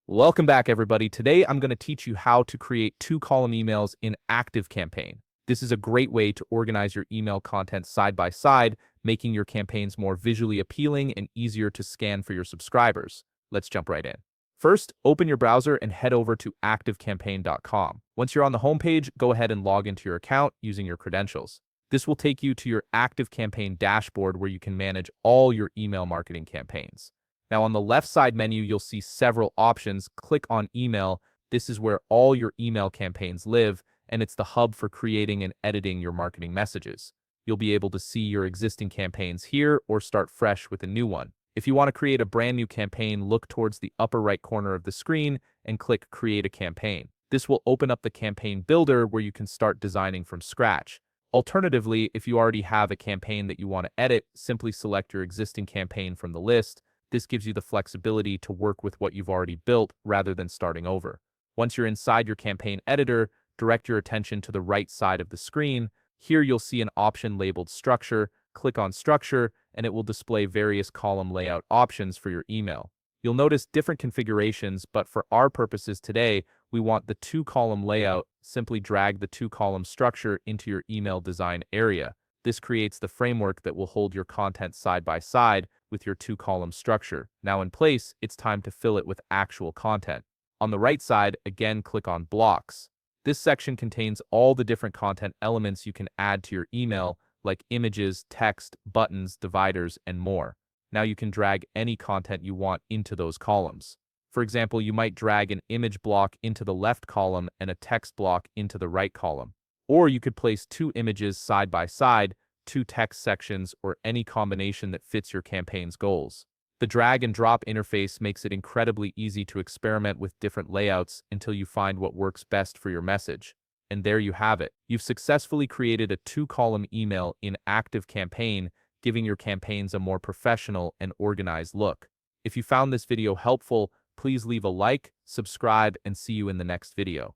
Welcome back, everybody. Today, I'm going to teach you how to create two-column emails in ActiveCampaign. This is a great way to organize your email content side by side, making your campaigns more visually appealing and easier to scan for your subscribers. Let's jump right in. First, open your browser and head over to ActiveCampaign.com. Once you're on the homepage, go ahead and log into your account using your credentials. This will take you to your ActiveCampaign dashboard where you can manage all your email marketing campaigns. Now on the left side menu, you'll see several options. Click on Email. This is where all your email campaigns live, and it's the hub for creating and editing your marketing messages. You'll be able to see your existing campaigns here or start fresh with a new one. If you want to create a brand new campaign, look towards the upper right corner of the screen and click Create a Campaign. This will open up the campaign builder where you can start designing from scratch. Alternatively, if you already have a campaign that you want to edit, simply select your existing campaign from the list. This gives you the flexibility to work with what you've already built rather than starting over. Once you're inside your campaign editor, direct your attention to the right side of the screen. Here you'll see an option labeled Structure. Click on Structure, and it will display various column layout options for your email. You'll notice different configurations, but for our purposes today, we want the two-column layout. Simply drag the two-column structure into your email design area. This creates the framework that will hold your content side by side with your two-column structure. Now in place, it's time to fill it with actual content. On the right side, again, click on Blocks. This section contains all the different content elements you can add to your email, like images, text, buttons, dividers, and more. Now you can drag any content you want into those columns. For example, you might drag an image block into the left column and a text block into the right column. Or you could place two images side by side, two text sections, or any combination that fits your campaign's goals. The drag and drop interface makes it incredibly easy to experiment with different layouts until you find what works best for your message. And there you have it. You've successfully created a two-column email in ActiveCampaign, giving your campaigns a more professional and organized look. If you found this video helpful, please leave a like, subscribe, and see you in the next video.